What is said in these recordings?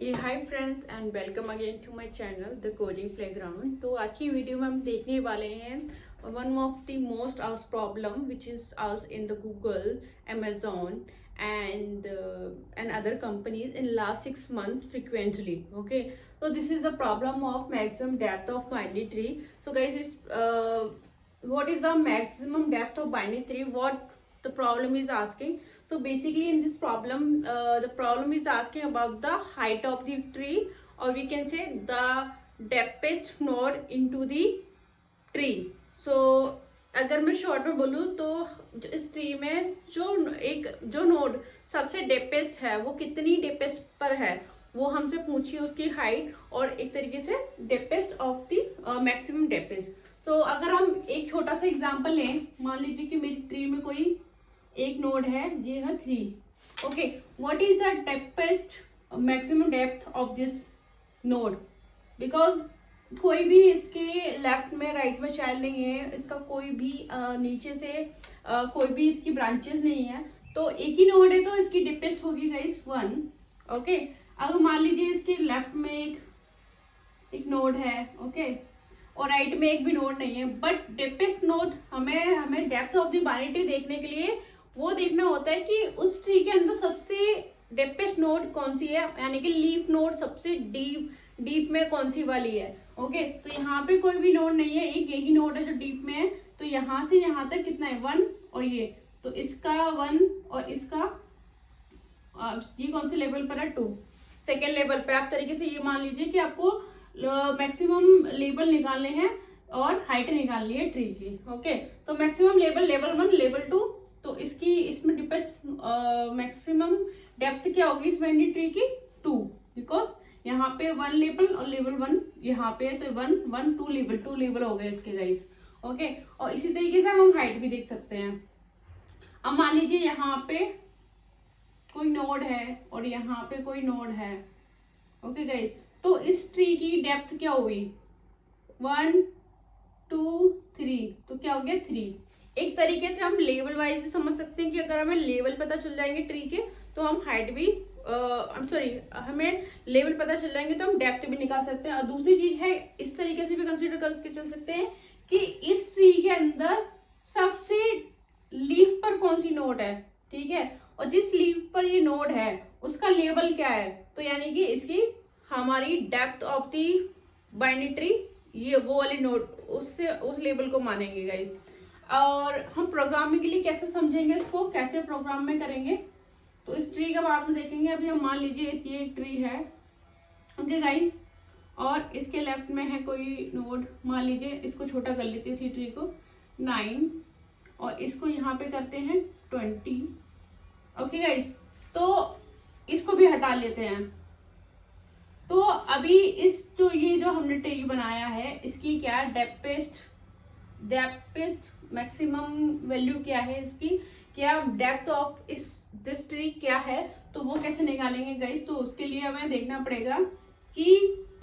ये hi friends and welcome again to my channel the coding playground. तो आज की वीडियो में हम देखने वाले हैं one of the most asked problem which is asked in the Google, Amazon and other companies in last 6 months frequently. Okay, so this is the problem of maximum depth of binary tree. So guys, what is the maximum depth of binary tree? What the problem is asking. So basically in this problem the problem is asking about the height of the tree, or we can say the deepest node into the tree. So अगर मैं short में बोलूँ तो इस tree में जो node सबसे डेपेस्ट है वो कितनी डेपेस्ट पर है वो हमसे पूछिए उसकी हाइट, और एक तरीके से डेपेस्ट ऑफ द मैक्सिमम डेपेस्ट. तो अगर हम एक छोटा सा एग्जांपल लें, मान लीजिए कि मेरी ट्री में कोई एक नोड है, ये है 3. Okay, what is the deepest maximum depth of this node? Because कोई भी इसके लेफ्ट में राइट में चाइल्ड नहीं है, इसका कोई भी नीचे से कोई भी इसकी ब्रांचेस नहीं है, तो एक ही नोड है तो इसकी डेपेस्ट होगी गाइस 1. ओके, अगर मान लीजिए इसके लेफ्ट में एक नोड है, ओके, और राइट में एक भी नोड नहीं है, बट डेपेस्ट नोड हमें depth of the binary tree देखने के लिए वो देखना होता है कि उस ट्री के अंदर सबसे डेपेस्ट नोड कौन सी है, यानी कि लीफ नोड सबसे डीप में कौन सी वाली है. ओके, तो यहाँ पे कोई भी नोड नहीं है, एक यही नोड है जो डीप में है, तो यहाँ से यहाँ तक कितना है 1, और ये तो इसका 1 और इसका ये कौन से लेवल पर है 2, सेकेंड लेवल पे. आप तरीके से ये मान लीजिए कि आपको मैक्सिमम लेवल निकालने हैं और हाइट निकालनी है ट्री की. ओके, तो मैक्सिमम लेवल 1, लेवल 2, तो इसमें डेपेस्ट मैक्सिमम डेप्थ क्या होगी इस बाइनरी ट्री की 2, बिकॉज यहाँ पे 1 लेवल और लेवल 1 यहाँ पे है, तो 1 1 2 लेवल हो गए इसके गाइस. ओके, और इसी तरीके से हम हाइट भी देख सकते हैं. अब मान लीजिए यहाँ पे कोई नोड है और यहाँ पे कोई नोड है. ओके गाइस, तो इस ट्री की डेप्थ क्या हुई 1 2 3, तो क्या हो गया 3. एक तरीके से हम लेवल वाइज समझ सकते हैं कि अगर हमें लेवल पता चल जाएंगे ट्री के तो हम हाइट भी हमें लेवल पता चल जाएंगे तो हम डेप्थ भी निकाल सकते हैं. और दूसरी चीज है, इस तरीके से भी कंसीडर करके चल सकते हैं कि इस ट्री के अंदर सबसे लीफ पर कौन सी नोड है, ठीक है, और जिस लीफ पर ये नोड है उसका लेवल क्या है, तो यानी कि इसकी हमारी depth of the binary tree ये वो वाली नोड उससे उस लेवल को मानेंगे गाइस. और हम प्रोग्रामिंग के लिए कैसे समझेंगे इसको, कैसे प्रोग्राम में करेंगे, तो इस ट्री का बाद में देखेंगे. अभी हम मान लीजिए ये एक ट्री है, ओके गाइस, और इसके लेफ्ट में है कोई नोड, मान लीजिए इसको छोटा कर लेते हैं इसी ट्री को 9, और इसको यहाँ पे करते हैं 20. ओके गाइस, तो इसको भी हटा लेते हैं. तो अभी ये जो हमने ट्री बनाया है इसकी क्या डेप्थ मैक्सिमम वैल्यू क्या है, इसकी क्या डेप्थ ऑफ दिस ट्री क्या है, तो वो कैसे निकालेंगे गाइस. तो उसके लिए हमें देखना पड़ेगा कि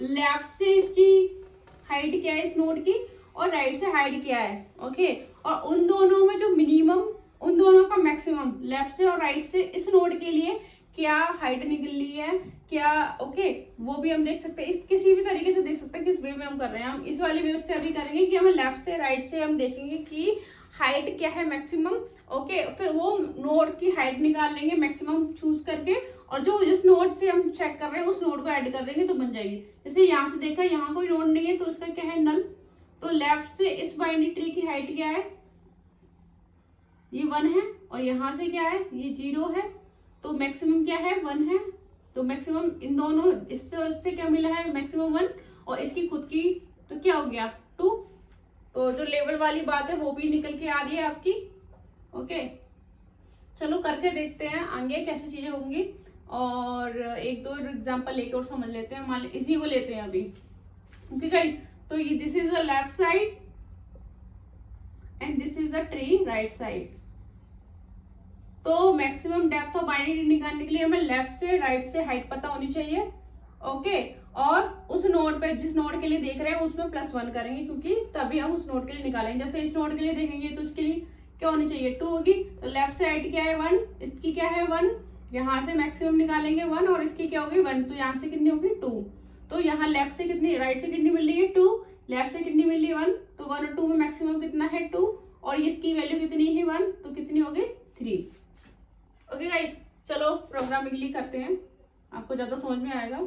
लेफ्ट से इसकी हाइट क्या है इस नोड की, और राइट से हाइट क्या है. ओके, और उन दोनों में जो मिनिमम, उन दोनों का मैक्सिमम, लेफ्ट से और राइट से इस नोड के लिए क्या हाइट निकल ली है क्या. ओके, वो भी हम देख सकते हैं, इस किसी भी तरीके से देख सकते हैं किस वे में हम कर रहे हैं. हम इस वाली वे से अभी करेंगे कि हमें लेफ्ट से राइट से हम देखेंगे कि हाइट क्या है मैक्सिमम. ओके, फिर वो नोड की हाइट निकाल लेंगे मैक्सिमम चूज करके, और जो जिस नोड से हम चेक कर रहे हैं उस नोड को ऐड कर देंगे तो बन जाएगी. जैसे यहाँ से देखा, यहाँ कोई नोड नहीं है तो उसका क्या है नल. तो लेफ्ट से इस बाइनरी ट्री की हाइट क्या है, ये 1 है, और यहाँ से क्या है ये 0 है, तो मैक्सिमम क्या है 1 है. तो मैक्सिमम इन दोनों, इससे और इससे क्या मिला है मैक्सिमम 1, और इसकी खुद की तो क्या हो गया 2. तो जो लेवल वाली बात है वो भी निकल के आ रही है आपकी. ओके, चलो करके देखते हैं आगे कैसी चीजें होंगी, और एक दो एग्जांपल लेके और समझ लेते हैं. मान इसी को लेते हैं अभी. ओके गाइस, तो ये this is the left side and this is the tree right side. तो maximum depth of binary tree निकालने के लिए हमें लेफ्ट से राइट से हाइट पता होनी चाहिए. ओके, और उस नोड पे जिस नोड के लिए देख रहे हैं उसमें +1 करेंगे, क्योंकि तभी हम उस नोड के लिए निकालेंगे. जैसे इस नोड के लिए देखेंगे तो इसके लिए क्या होनी चाहिए 2 होगी, तो लेफ्ट से हाइट क्या है 1, इसकी क्या है 1, यहाँ से मैक्सिमम निकालेंगे 1 और इसकी क्या होगी 1, तो यहाँ से कितनी होगी 2। तो यहाँ लेफ्ट से कितनी, राइट से कितनी मिल रही है 2, लेफ्ट से कितनी मिल रही है 1, तो 1 और 2 में मैक्सिमम कितना है 2, और इसकी वैल्यू कितनी है 1, तो कितनी होगी 3। ओके गाइस, चलो प्रोग्रामिंगली करते हैं, आपको ज्यादा समझ में आएगा।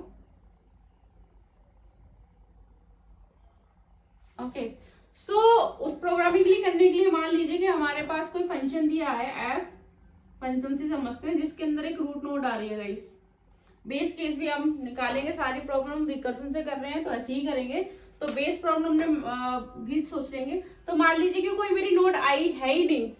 ओके सो उस प्रोग्रामिंगली करने के लिए मान लीजिए कि हमारे पास कोई फंक्शन दिया है एफ, फंक्शन से समझते हैं, जिसके अंदर एक रूट नोड आ रही है गाइस। बेस केस भी हम निकालेंगे, सारी प्रॉब्लम रिकर्सन से कर रहे हैं तो ऐसे ही करेंगे, तो बेस प्रॉब्लम में भी सोच लेंगे। तो मान लीजिए कि कोई मेरी नोड आई है ही नहीं,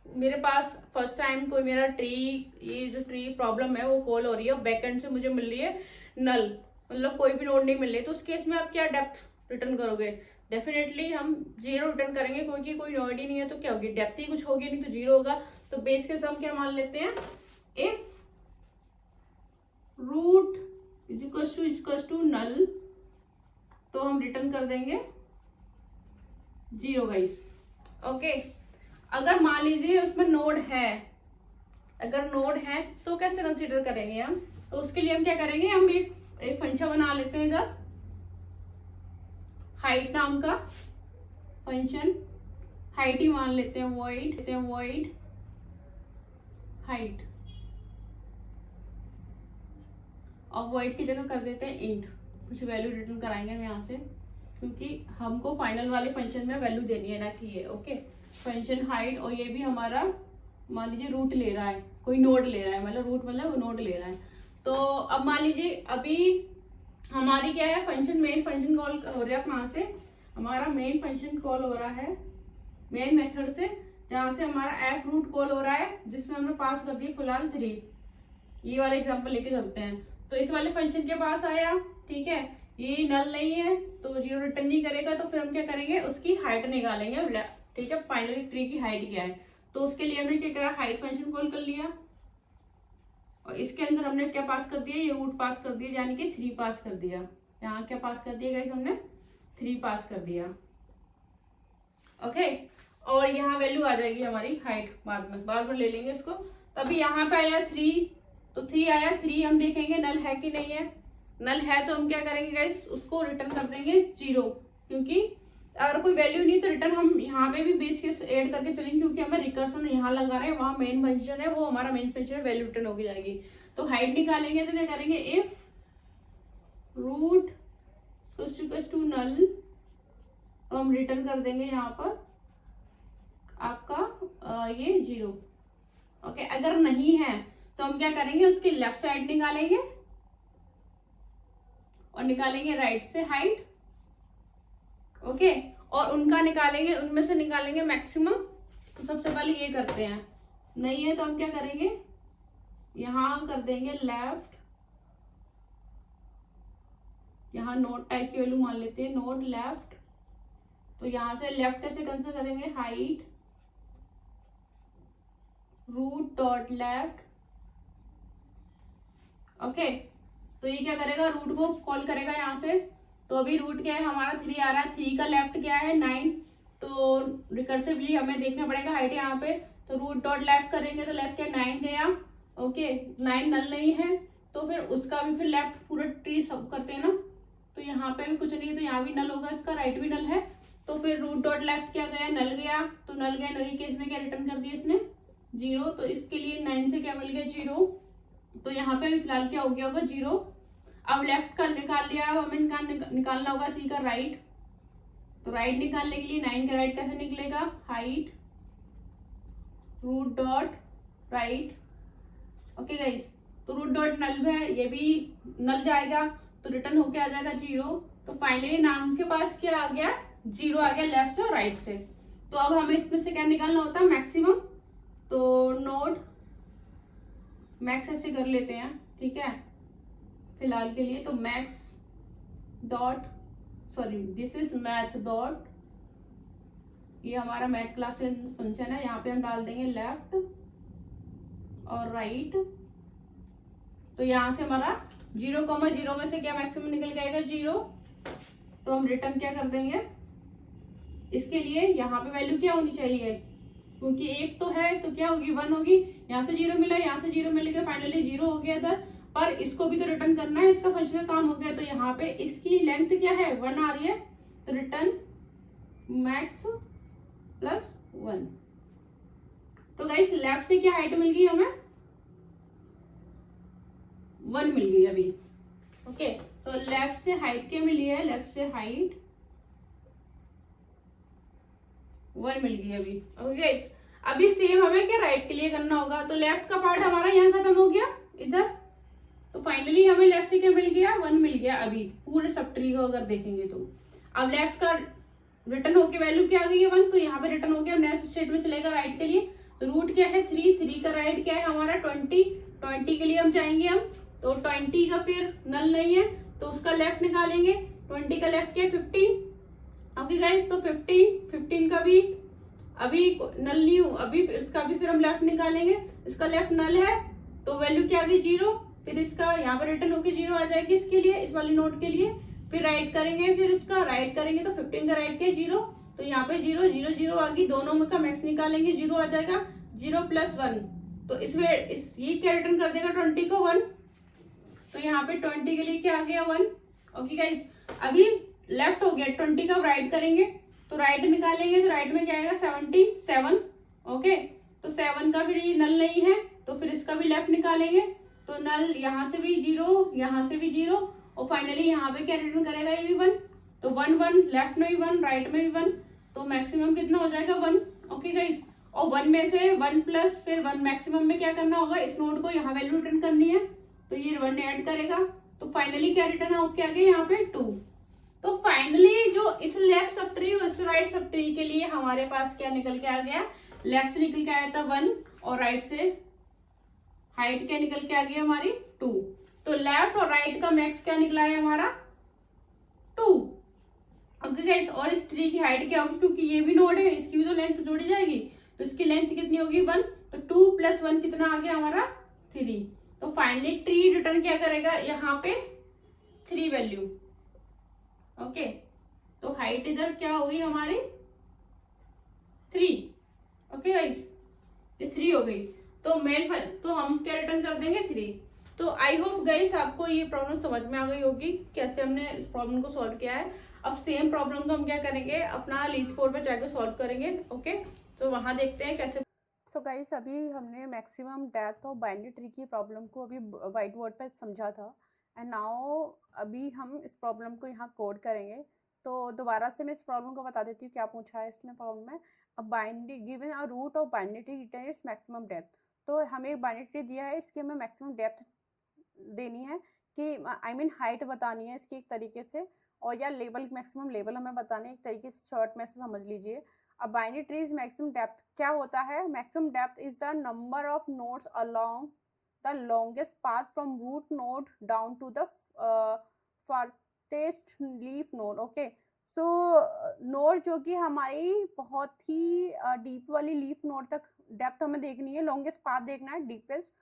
मेरे पास फर्स्ट टाइम कोई मेरा ट्री, ये जो ट्री प्रॉब्लम है वो कॉल हो रही है, बैकएंड से मुझे मिल रही है नल, मतलब कोई भी नोड नहीं मिल रही, तो उस केस में आप क्या डेप्थ रिटर्न करोगे? डेफिनेटली हम 0 रिटर्न करेंगे, क्योंकि कोई नोड ही नहीं है तो क्या होगी, डेप्थ ही कुछ होगी नहीं तो 0 होगा। तो बेस केस हम क्या मान लेते हैं, if root is to null, तो हम रिटर्न कर देंगे 0 गाइस। ओके, अगर मान लीजिए उसमें नोड है, अगर नोड है तो कैसे कंसीडर करेंगे हम? तो उसके लिए हम क्या करेंगे, हम एक फंक्शन बना लेते हैं इधर, हाइट नाम का फंक्शन, हाइट ही मान लेते हैं, वॉइड हाइट, और वॉइड की जगह कर देते हैं इंट, कुछ वैल्यू रिटर्न कराएंगे हम यहाँ से, क्योंकि हमको फाइनल वाले फंक्शन में वैल्यू देनी है ना कि ये। ओके, फंक्शन हाइट, और ये भी हमारा मान लीजिए रूट ले रहा है, कोई नोड ले रहा है, मतलब रूट मतलब नोड ले रहा है। तो अब मान लीजिए अभी हमारी क्या है, फंक्शन मेन फंक्शन कॉल हो रहा है, कहाँ से हमारा मेन फंक्शन कॉल हो रहा है, मेन मेथड से, जहाँ से हमारा एफ रूट कॉल हो रहा है, जिसमें हमने पास कर दिया फिलहाल 3। ये वाला एग्जांपल लेके चलते हैं, तो इस वाले फंक्शन के पास आया, ठीक है, ये नल नहीं है तो 0 रिटर्न नहीं करेगा, तो फिर हम क्या करेंगे, उसकी हाइट निकालेंगे, ठीक है, फाइनली ट्री की हाइट क्या है, तो उसके लिए हमने क्या करा, हाइट फंक्शन कॉल कर लिया, और इसके अंदर हमने क्या पास कर दिया, ये रूट पास कर दिया, यानी कि 3 पास कर दिया, यहाँ क्या पास कर दिया गाइस, हमने 3 पास कर दिया। ओके, और यहाँ वैल्यू आ जाएगी हमारी हाइट, बाद में ले लेंगे इसको। तभी यहाँ पे आया 3, तो 3 आया, 3 हम देखेंगे नल है कि नहीं है, नल है तो हम क्या करेंगे गाइस, उसको रिटर्न कर देंगे 0, क्योंकि अगर कोई वैल्यू नहीं तो रिटर्न हम यहाँ पे भी बेस केस ऐड करके चलेंगे, क्योंकि हमें रिकर्सन यहाँ लगा रहे हैं, वहां मेन फंक्शन है, वो हमारा मेन फंक्शन वैल्यू रिटर्न होगी जाएगी। तो हाइट निकालेंगे तो क्या करेंगे, इफ रूट टू नल, तो हम रिटर्न कर देंगे यहाँ पर आपका ये 0। ओके, अगर नहीं है तो हम क्या करेंगे, उसकी लेफ्ट साइड निकालेंगे और निकालेंगे राइट से हाइट। ओके, और उनका निकालेंगे, उनमें से निकालेंगे मैक्सिमम। तो सबसे पहले ये करते हैं, नहीं है तो हम क्या करेंगे, यहां कर देंगे लेफ्ट, यहाँ नोड टाइप की वैल्यू मान लेते हैं, नोड लेफ्ट, तो यहां से लेफ्ट कैसे कंसिडर करेंगे, height root dot left. Okay, तो ये क्या करेगा, रूट को कॉल करेगा यहाँ से, तो अभी रूट क्या है हमारा 3 आ रहा है, 3 का लेफ्ट क्या है 9, तो रिकर्सिवली हमें देखना पड़ेगा हाइट यहाँ पे, तो रूट डॉट लेफ्ट करेंगे तो लेफ्ट क्या 9 गया। ओके, 9 नल नहीं है तो फिर उसका भी फिर लेफ्ट पूरा ट्री सब करते हैं ना, तो यहाँ पे भी कुछ नहीं है तो यहाँ भी नल होगा, इसका राइट भी नल है, तो फिर रूट डॉट लेफ्ट क्या गया, नल गया, तो नल गया, नल केस में क्या रिटर्न कर दिया इसने 0, तो इसके लिए 9 से क्या मिल गया 0, तो यहाँ पे भी फिलहाल क्या हो गया होगा 0। अब लेफ्ट का निकाल लिया, अब हमें निकालना होगा सी का राइट, तो राइट निकालने के लिए 9 का राइट कैसे निकलेगा, height root dot right. Okay guys, तो रूट डॉट नल है, ये भी नल जाएगा तो रिटर्न होके आ जाएगा 0। तो फाइनली नाम के पास क्या आ गया, 0 आ गया लेफ्ट से और राइट से। तो अब हमें इसमें से क्या निकालना होता है, मैक्सिमम, तो नोड मैक्स ऐसे कर लेते हैं, ठीक है, फिलहाल के लिए। तो max dot, sorry this is math dot, ये हमारा मैथ क्लास फंक्शन है, यहाँ पे हम डाल देंगे लेफ्ट और राइट, तो यहाँ से हमारा 0,0 में से क्या मैक्सिमम निकल जाएगा 0, तो हम रिटर्न क्या कर देंगे, इसके लिए यहाँ पे वैल्यू क्या होनी चाहिए, क्योंकि एक तो है तो क्या होगी 1 होगी, यहाँ से 0 मिला, यहाँ से 0 मिल गया, फाइनली 0 हो गया इधर, पर इसको भी तो रिटर्न करना है, इसका फंक्शन का काम हो गया, तो यहाँ पे इसकी लेंथ क्या है 1 आ रही है, तो रिटर्न मैक्स प्लस 1। तो गाइस लेफ्ट से क्या हाइट मिल गई हमें 1 मिल गई अभी। ओके तो लेफ्ट से हाइट क्या मिली है, लेफ्ट से हाइट 1 मिल गई अभी। ओके गाइस अभी सेम हमें क्या राइट के लिए करना होगा, तो लेफ्ट का पार्ट हमारा यहाँ खत्म हो गया इधर, तो फाइनली हमें लेफ्ट से क्या मिल गया 1 मिल गया अभी पूरे सब ट्री को अगर देखेंगे तो। अब लेफ्ट का रिटर्न होके वैल्यू क्या आ गई है 1, तो यहाँ पे रिटर्न हो गया, नेक्स्ट स्टेट में चलेगा राइट के लिए, तो रूट क्या है 3, 3 का राइट क्या है हमारा 20, 20 के लिए हम जाएंगे हम, तो 20 का फिर नल नहीं है तो उसका लेफ्ट निकालेंगे, 20 का लेफ्ट क्या है 15। ओके गाइस तो 15 का भी अभी नल नहीं हूं अभी, इसका भी फिर हम लेफ्ट निकालेंगे, इसका लेफ्ट नल है तो वैल्यू क्या आ गई 0, फिर इसका यहाँ पर रिटर्न होकर 0 आ जाएगी इसके लिए, इस वाले नोट के लिए, फिर राइट करेंगे, फिर इसका राइट करेंगे तो 15 का राइट क्या 0, तो यहाँ पे 0 0 0 आ गई, दोनों में का मैक्स निकालेंगे 0 आ जाएगा, 0 + 1, तो इसमें ये क्या रिटर्न कर देगा 20 को 1, तो यहाँ पे 20 के लिए क्या आ गया 1। ओके गाइस अभी लेफ्ट हो गया, 20 का राइट करेंगे तो राइट निकालेंगे, तो राइट में क्या आएगा 7। ओके तो 7 का फिर ये नल नहीं है तो फिर इसका भी लेफ्ट निकालेंगे, तो नल यहाँ से भी 0, यहाँ से भी 0, और फाइनली यहाँ पे क्या रिटर्न करेगा ये भी 1, तो 1 1 लेफ्ट में भी 1 राइट में भी 1, तो मैक्सिमम कितना हो जाएगा 1। ओके गाइस और 1 में से 1 प्लस फिर 1 मैक्सिमम में क्या करना होगा, इस नोड को यहाँ वैल्यू रिटर्न करनी है, तो ये 1 ऐड करेगा, तो फाइनली क्या रिटर्न होके आ गया यहाँ पे 2। तो फाइनली जो इस लेफ्ट सब ट्री और इस राइट सब ट्री के लिए हमारे पास क्या निकल के आ गया, लेफ्ट से निकल के आया था 1 और राइट से हाइट क्या निकल के आ गई हमारी 2, तो लेफ्ट और राइट का मैक्स क्या निकला है हमारा 2। ओके गाइस और इस ट्री की हाइट क्या होगी, क्योंकि ये भी नोड है इसकी भी तो लेंथ जोड़ी जाएगी, तो इसकी लेंथ कितनी होगी 1, तो 2 + 1 कितना आ गया हमारा 3, तो फाइनली ट्री रिटर्न क्या करेगा यहाँ पे 3 वैल्यू। ओके तो हाइट इधर क्या होगी हमारी 3। ओके गाइस ये 3 हो गई, तो मेन तो हम क्या रिटर्न कर देंगे 3। तो आई होप गाइस आपको ये प्रॉब्लम समझ में आ गई होगी कैसे हमने इस प्रॉब्लम को सॉल्व किया है। अब सेम प्रॉब्लम को हम क्या करेंगे अपना लीड कोड पे जाकर सॉल्व करेंगे। ओके तो वहां देखते हैं कैसे। सो गाइस अभी हमने maximum depth of binary tree की प्रॉब्लम को अभी व्हाइट बोर्ड पर समझा था, एंड नाउ अभी हम इस प्रॉब्लम को यहाँ कोड करेंगे। तो दोबारा से मैं इस प्रॉब्लम को बता देती हूँ क्या पूछा है इसमें प्रॉब्लम में। अब binary given a root of binary tree return its maximum depth, तो हमें एक बाइनरी ट्री दिया है, इसकी हमें मैक्सिमम डेप्थ देनी है कि आई मीन हाइट बतानी है इसकी एक तरीके से, और या लेवल मैक्सिमम लेवल हमें बताने एक तरीके से शॉर्ट में से समझ लीजिए। अब बाइनरी ट्रीज मैक्सिमम डेप्थ क्या होता है, maximum depth is the number of nodes along the longest path from root node down to the farthest leaf node. Okay so node जो कि हमारी बहुत ही डीप वाली लीफ नोड तक डेप्थ हमें देखनी है, लॉन्गेस्ट पाथ देखना है डीपेस्ट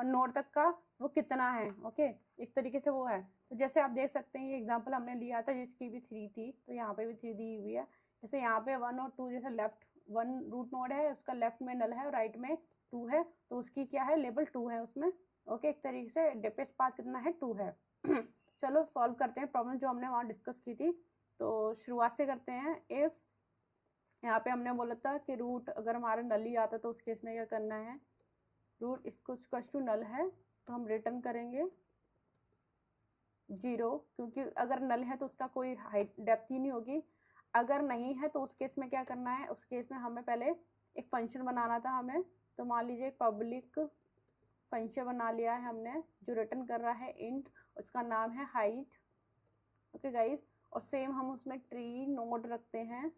नोड तक का वो कितना है। ओके एक तरीके से वो है, तो जैसे आप देख सकते हैं ये एग्जांपल हमने लिया था जिसकी भी 3 थी, तो यहाँ पे भी 3 दी हुई है। जैसे यहाँ पे 1 और 2, जैसे लेफ्ट 1 रूट नोड है उसका लेफ्ट में नल है और राइट में 2 है, तो उसकी क्या है लेवल 2 है उसमें। ओके एक तरीके से डेपेस्ट पाथ कितना है 2 है। चलो सॉल्व करते हैं प्रॉब्लम जो हमने वहाँ डिस्कस की थी। तो शुरुआत से करते हैं। इफ यहाँ पे हमने बोला था कि रूट अगर हमारा नल ही आता तो उस केस में क्या करना है, रूट इसको टू नल है तो हम रिटर्न करेंगे 0, क्योंकि अगर नल है तो उसका कोई हाइट डेप्थ ही नहीं होगी। अगर नहीं है तो उस केस में क्या करना है, उस केस में हमें पहले एक फंक्शन बनाना था हमें, तो मान लीजिए एक पब्लिक फंक्शन बना लिया है हमने जो रिटर्न कर रहा है इंट, उसका नाम है हाइट। ओके गाइस और सेम हम उसमें ट्री नोड रखते हैं,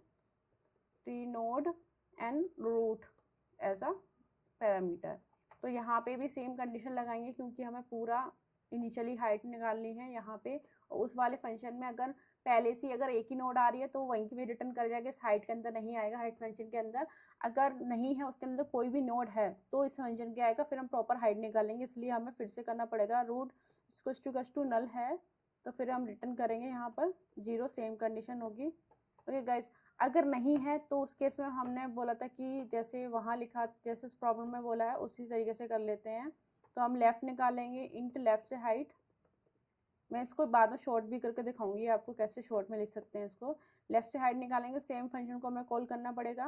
tree node and root as a parameter. तो यहाँ पे भी सेम कंडीशन लगाएंगे क्योंकि हमें पूरा इनिशियली हाइट निकालनी है यहाँ पे। उस वाले फंक्शन में अगर पहले से अगर एक ही नोड आ रही है तो वहीं की भी रिटर्न कर जाएगा, इस हाइट के अंदर नहीं आएगा हाइट फंक्शन के अंदर। अगर नहीं है उसके अंदर कोई भी नोड है तो इस फंक्शन के आएगा, फिर हम प्रॉपर हाइट निकालेंगे, इसलिए हमें फिर से करना पड़ेगा रूट टू नल है तो फिर हम रिटर्न करेंगे यहाँ पर 0, सेम कंडीशन होगी। ओके गाइस अगर नहीं है तो उस केस में हमने बोला था कि जैसे वहाँ लिखा, जैसे इस प्रॉब्लम में बोला है उसी तरीके से कर लेते हैं। तो हम लेफ़्ट निकालेंगे, इंट लेफ़्ट से हाइट। मैं इसको बाद में शॉर्ट भी करके दिखाऊंगी आपको कैसे शॉर्ट में लिख सकते हैं इसको। लेफ़्ट से हाइट निकालेंगे, सेम फंक्शन को हमें कॉल करना पड़ेगा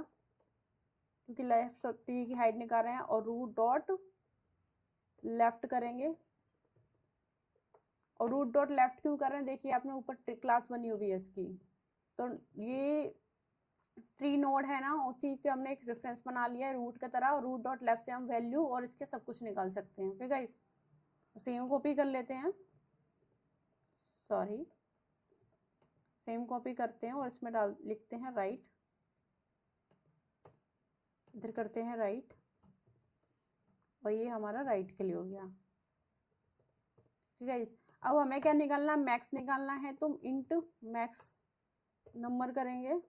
क्योंकि लेफ़्ट टी की हाइट निकाल रहे हैं, और रूट डॉट लेफ़्ट करेंगे। और रूट डॉट लेफ़्ट क्यों कर रहे हैं, देखिए आपने ऊपर क्लास बनी हुई है इसकी, तो ये ट्री नोड है ना, उसी के हमने एक रेफरेंस बना लिया है रूट की तरह, और रूट डॉट लेफ्ट से हम वैल्यू और इसके सब कुछ निकाल सकते हैं। ओके गाइस, सेम कॉपी कर लेते हैं, सॉरी सेम कॉपी करते हैं और इसमें डाल लिखते हैं राइट, इधर करते हैं राइट, और ये हमारा राइट के लिए हो गया। ठीक है, अब हमें क्या निकालना, मैक्स निकालना है, तो इंट मैक्स नंबर करेंगे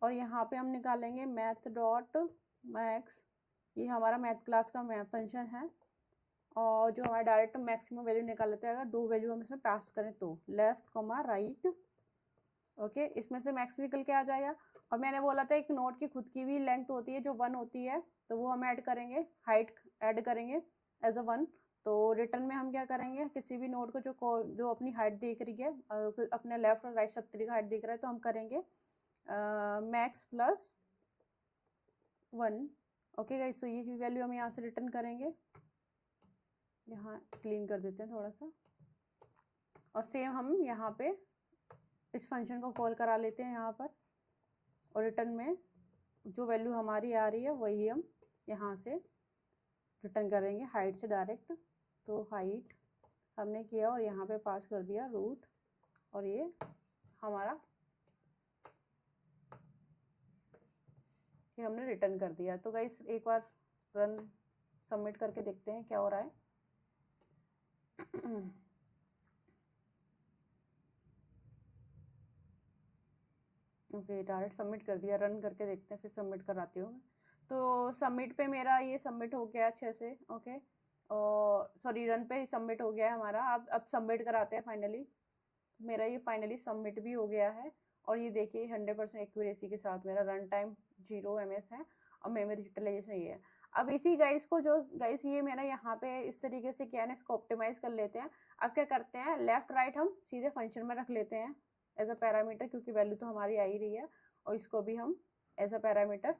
और यहाँ पे हम निकालेंगे मैथ डॉट मैक्स। ये हमारा मैथ क्लास का मैथ फंक्शन है, और जो हमारा डायरेक्ट मैक्सिमम वैल्यू निकाल लेते हैं अगर दो वैल्यू हम इसमें पास करें तो, लेफ्ट कॉमा राइट। ओके, इसमें से मैक्स निकल के आ जाएगा। और मैंने बोला था एक नोट की खुद की भी लेंथ होती है जो 1 होती है, तो वो हम ऐड करेंगे, हाइट ऐड करेंगे एज अ 1। तो रिटर्न में हम क्या करेंगे, किसी भी नोट को जो अपनी हाइट देख रही है, अपने लेफ्ट और राइट सब की हाइट देख रहा है, तो हम करेंगे मैक्स प्लस 1। ओके गाइस, तो ये वैल्यू हम यहाँ से रिटर्न करेंगे, यहाँ क्लीन कर देते हैं थोड़ा सा, और सेम हम यहाँ पे इस फंक्शन को कॉल करा लेते हैं यहाँ पर, और रिटर्न में जो वैल्यू हमारी आ रही है वही हम यहाँ से रिटर्न करेंगे हाइट से डायरेक्ट। तो हाइट हमने किया और यहाँ पे पास कर दिया रूट, और ये हमारा ये हमने रिटर्न कर दिया। तो गाइस एक बार रन सबमिट करके देखते हैं क्या हो रहा है। ओके, डायरेक्ट सबमिट कर दिया, रन करके देखते हैं, फिर सबमिट कराती हूँ। तो सबमिट पे मेरा ये सबमिट हो गया अच्छे से। ओके, और सॉरी रन पे ही सबमिट हो गया है हमारा। अब सबमिट कराते हैं फाइनली। मेरा ये फाइनली सबमिट भी हो गया है, और ये देखिए 100% एक्यूरेसी के साथ मेरा रन टाइम 0 ms है, और मेमोरी यूटिलाइजेशन ये है। अब इसी गाइस को जो गाइस ये मेरा यहाँ पे इस तरीके से क्या है ना, इसको ऑप्टिमाइज कर लेते हैं। अब क्या करते हैं, लेफ्ट राइट हम सीधे फंक्शन में रख लेते हैं एज अ पैरामीटर, क्योंकि वैल्यू तो हमारी आ ही रही है, और इसको भी हम एज अ पैरामीटर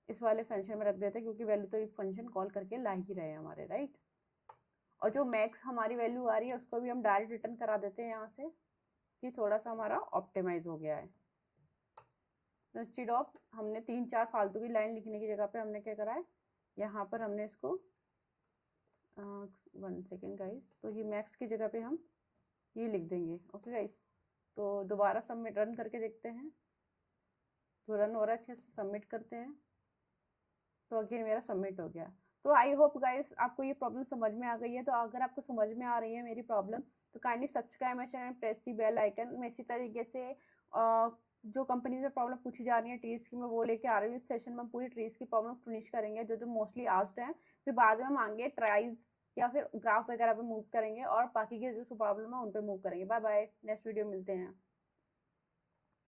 इस वाले फंक्शन में रख देते हैं, क्योंकि वैल्यू तो इस फंक्शन कॉल करके ला ही रहे हैं हमारे, राइट। और जो मैक्स हमारी वैल्यू आ रही है उसको भी हम डायरेक्ट रिटर्न करा देते हैं यहाँ से, कि थोड़ा सा हमारा ऑप्टिमाइज हो गया है। इंस्टेड ऑफ हमने 3-4 फालतू की लाइन लिखने की जगह पे हमने क्या करा है, यहाँ पर हमने इसको 1 सेकेंड गाइस, तो ये मैक्स की जगह पे हम ये लिख देंगे। ओके गाइस, तो दोबारा सबमिट रन करके देखते हैं। तो रन हो रहा है अच्छे से, सबमिट करते हैं, तो अगेन मेरा सबमिट हो गया। तो आई होप गाइस आपको ये प्रॉब्लम समझ में आ गई है। तो अगर आपको समझ में आ रही है मेरी प्रॉब्लम, तो kindly subscribe my channel, press the bell icon. मैं इसी तरीके से जो कंपनी से प्रॉब्लम पूछी जा रही है ट्रीज की, मैं वो लेके आ रही हूँ। इस सेशन में हम पूरी ट्रीज की प्रॉब्लम फिनिश करेंगे जो मोस्टली आस्क्ड है, फिर बाद में हम आगे ट्राइज या फिर ग्राफ वगैरह पे मूव करेंगे, और बाकी के जो प्रॉब्लम है उन पे मूव करेंगे। बाय बाय, नेक्स्ट वीडियो मिलते हैं।